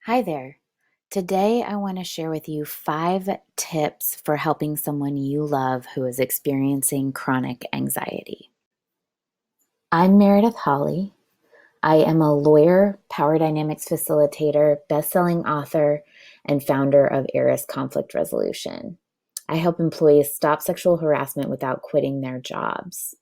Hi there. Today, I want to share with you 5 tips for helping someone you love who is experiencing chronic anxiety. I'm Meredith Hawley. I am a lawyer, power dynamics facilitator, best-selling author, and founder of Eris Conflict Resolution. I help employees stop sexual harassment without quitting their jobs.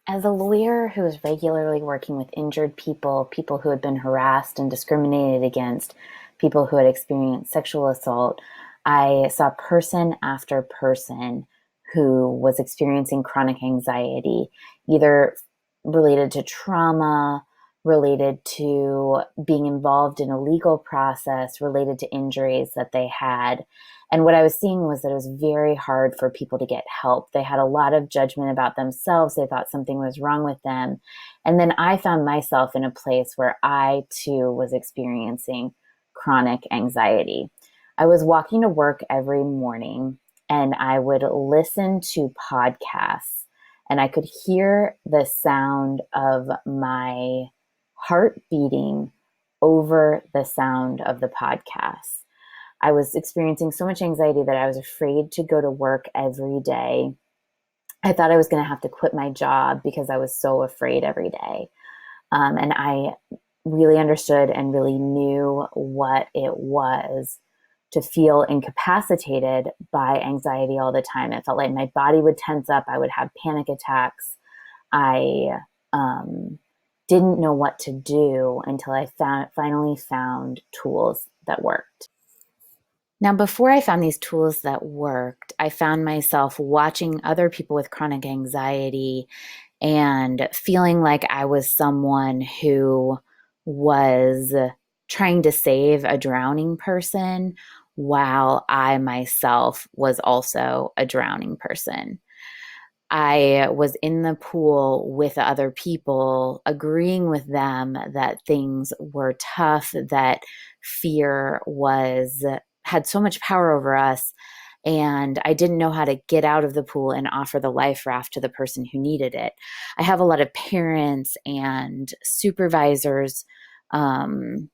As a lawyer who is regularly working with injured people, people who had been harassed and discriminated against, people who had experienced sexual assault, I saw person after person who was experiencing chronic anxiety, either related to trauma, related to being involved in a legal process, related to injuries that they had. And what I was seeing was that it was very hard for people to get help. They had a lot of judgment about themselves. They thought something was wrong with them. And then I found myself in a place where I too was experiencing chronic anxiety. I was walking to work every morning and I would listen to podcasts and I could hear the sound of my heart beating over the sound of the podcast. I was experiencing so much anxiety that I was afraid to go to work every day. I thought I was going to have to quit my job because I was so afraid every day. And I really understood and really knew what it was to feel incapacitated by anxiety all the time. It felt like my body would tense up. I would have panic attacks. I didn't know what to do until I finally found tools that worked. Now, before I found these tools that worked, I found myself watching other people with chronic anxiety and feeling like I was someone who was trying to save a drowning person while I myself was also a drowning person. I was in the pool with other people, agreeing with them that things were tough, that fear had so much power over us. And I didn't know how to get out of the pool and offer the life raft to the person who needed it. I have a lot of parents and supervisors, friends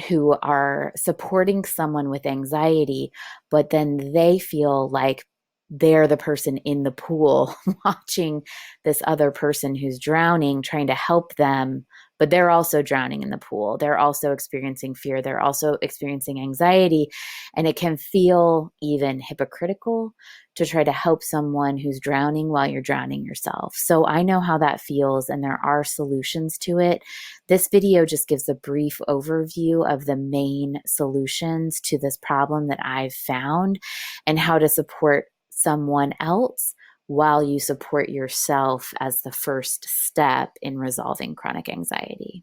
who are supporting someone with anxiety, but then they feel like they're the person in the pool watching this other person who's drowning, trying to help them, but they're also drowning in the pool. They're also experiencing fear. They're also experiencing anxiety. And it can feel even hypocritical to try to help someone who's drowning while you're drowning yourself. So I know how that feels, and there are solutions to it. This video just gives a brief overview of the main solutions to this problem that I've found and how to support someone else while you support yourself as the first step in resolving chronic anxiety.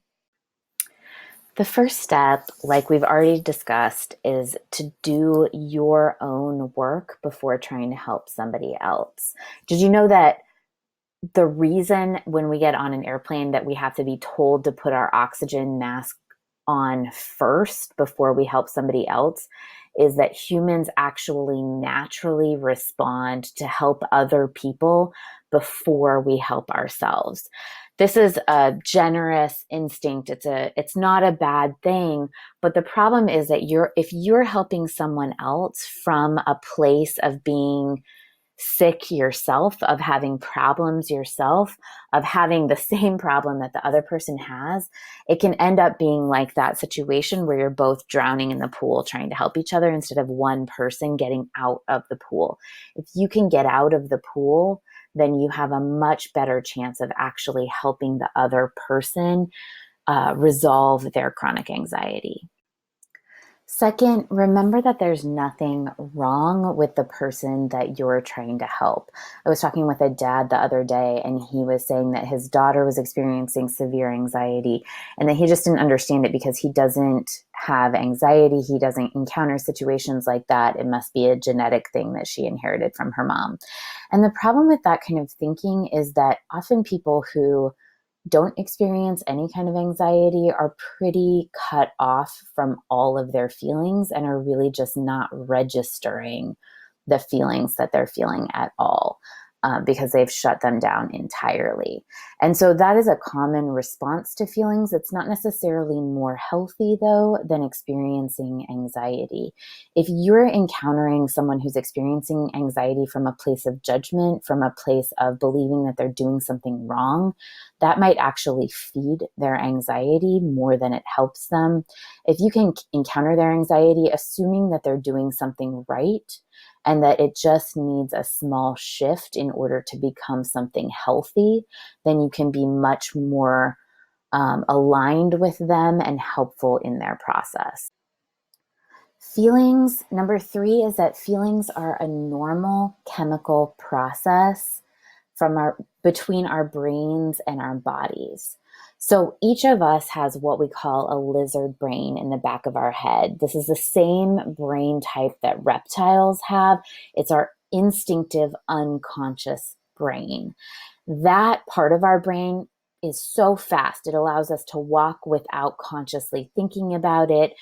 The first step, like we've already discussed, is to do your own work before trying to help somebody else. Did you know that the reason when we get on an airplane that we have to be told to put our oxygen mask on first before we help somebody else is that humans actually naturally respond to help other people before we help ourselves. This is a generous instinct. It's not a bad thing, but the problem is that if you're helping someone else from a place of being sick yourself, of having problems yourself, of having the same problem that the other person has, it can end up being like that situation where you're both drowning in the pool trying to help each other instead of one person getting out of the pool. If you can get out of the pool, then you have a much better chance of actually helping the other person resolve their chronic anxiety. Second, remember that there's nothing wrong with the person that you're trying to help. I was talking with a dad the other day, and he was saying that his daughter was experiencing severe anxiety and that he just didn't understand it because he doesn't have anxiety. He doesn't encounter situations like that. It must be a genetic thing that she inherited from her mom. And the problem with that kind of thinking is that often people who don't experience any kind of anxiety are pretty cut off from all of their feelings and are really just not registering the feelings that they're feeling at all because they've shut them down entirely. And so that is a common response to feelings. It's not necessarily more healthy, though, than experiencing anxiety. If you're encountering someone who's experiencing anxiety from a place of judgment, from a place of believing that they're doing something wrong, that might actually feed their anxiety more than it helps them. If you can encounter their anxiety, assuming that they're doing something right, and that it just needs a small shift in order to become something healthy, then you can be much more aligned with them and helpful in their process. Feelings, number three, is that feelings are a normal chemical process between our brains and our bodies. So each of us has what we call a lizard brain in the back of our head. This is the same brain type that reptiles have. It's our instinctive, unconscious brain. That part of our brain is so fast. It allows us to walk without consciously thinking about it,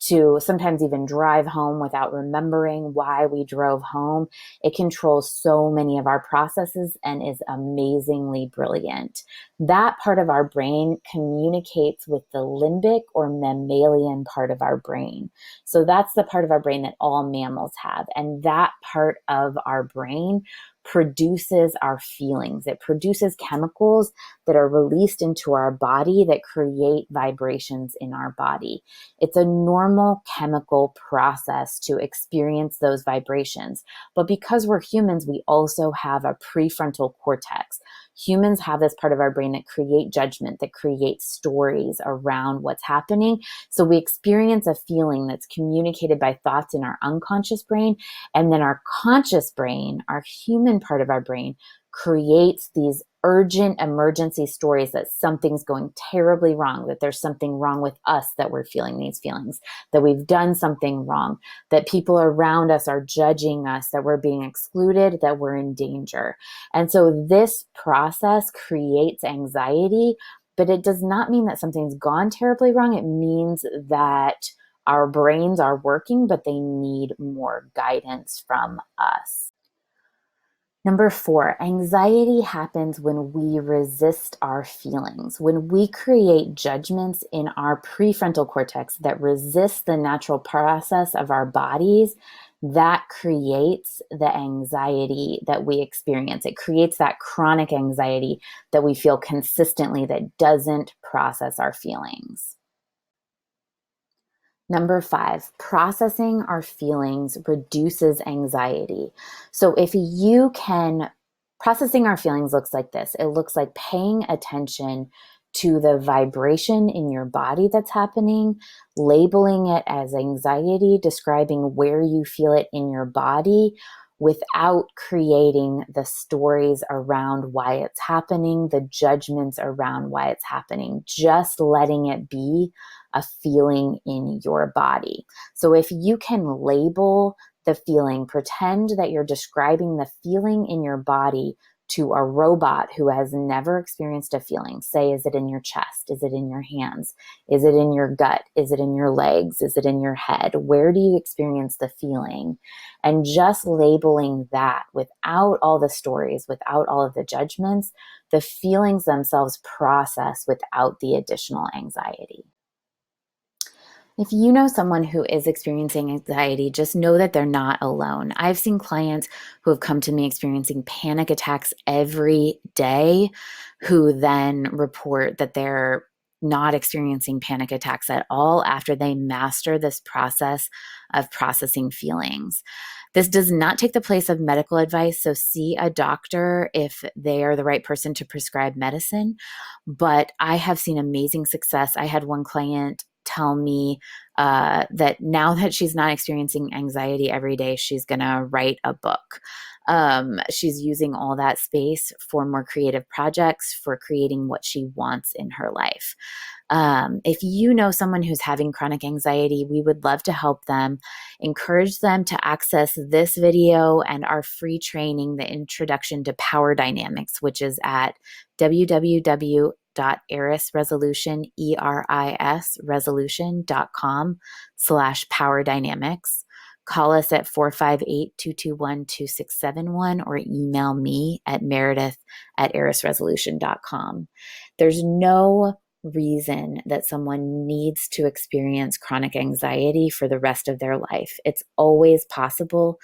to sometimes even drive home without remembering why we drove home. It controls so many of our processes and is amazingly brilliant. That part of our brain communicates with the limbic or mammalian part of our brain. So that's the part of our brain that all mammals have. And that part of our brain produces our feelings. It produces chemicals that are released into our body that create vibrations in our body. It's a normal chemical process to experience those vibrations. But because we're humans, we also have a prefrontal cortex. Humans have this part of our brain that create judgment, that creates stories around what's happening. So we experience a feeling that's communicated by thoughts in our unconscious brain. And then our conscious brain, our human part of our brain, creates these urgent emergency stories that something's going terribly wrong, that there's something wrong with us, that we're feeling these feelings, that we've done something wrong, that people around us are judging us, that we're being excluded, that we're in danger. And so this process creates anxiety, but it does not mean that something's gone terribly wrong. It means that our brains are working, but they need more guidance from us. Number four, anxiety happens when we resist our feelings, when we create judgments in our prefrontal cortex that resist the natural process of our bodies. That creates the anxiety that we experience. It creates that chronic anxiety that we feel consistently that doesn't process our feelings. Number five, processing our feelings reduces anxiety. So processing our feelings looks like this. It looks like paying attention to the vibration in your body that's happening, labeling it as anxiety, describing where you feel it in your body without creating the stories around why it's happening, the judgments around why it's happening, just letting it be a feeling in your body. So if you can label the feeling, pretend that you're describing the feeling in your body to a robot who has never experienced a feeling. Say, is it in your chest? Is it in your hands? Is it in your gut? Is it in your legs? Is it in your head? Where do you experience the feeling? And just labeling that without all the stories, without all of the judgments, the feelings themselves process without the additional anxiety. If you know someone who is experiencing anxiety, just know that they're not alone. I've seen clients who have come to me experiencing panic attacks every day, who then report that they're not experiencing panic attacks at all after they master this process of processing feelings. This does not take the place of medical advice, so see a doctor if they are the right person to prescribe medicine. But I have seen amazing success. I had one client tell me that now that she's not experiencing anxiety every day, she's going to write a book. She's using all that space for more creative projects, for creating what she wants in her life. If you know someone who's having chronic anxiety, we would love to help them. Encourage them to access this video and our free training, the Introduction to Power Dynamics, which is at www.erisresolution.com/power dynamics. Call us at 458-221-2671 or email me at meredith@erisresolution.com. There's no reason that someone needs to experience chronic anxiety for the rest of their life. It's always possible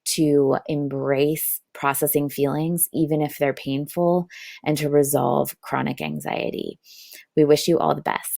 to embrace processing feelings, even if they're painful, and to resolve chronic anxiety. We wish you all the best.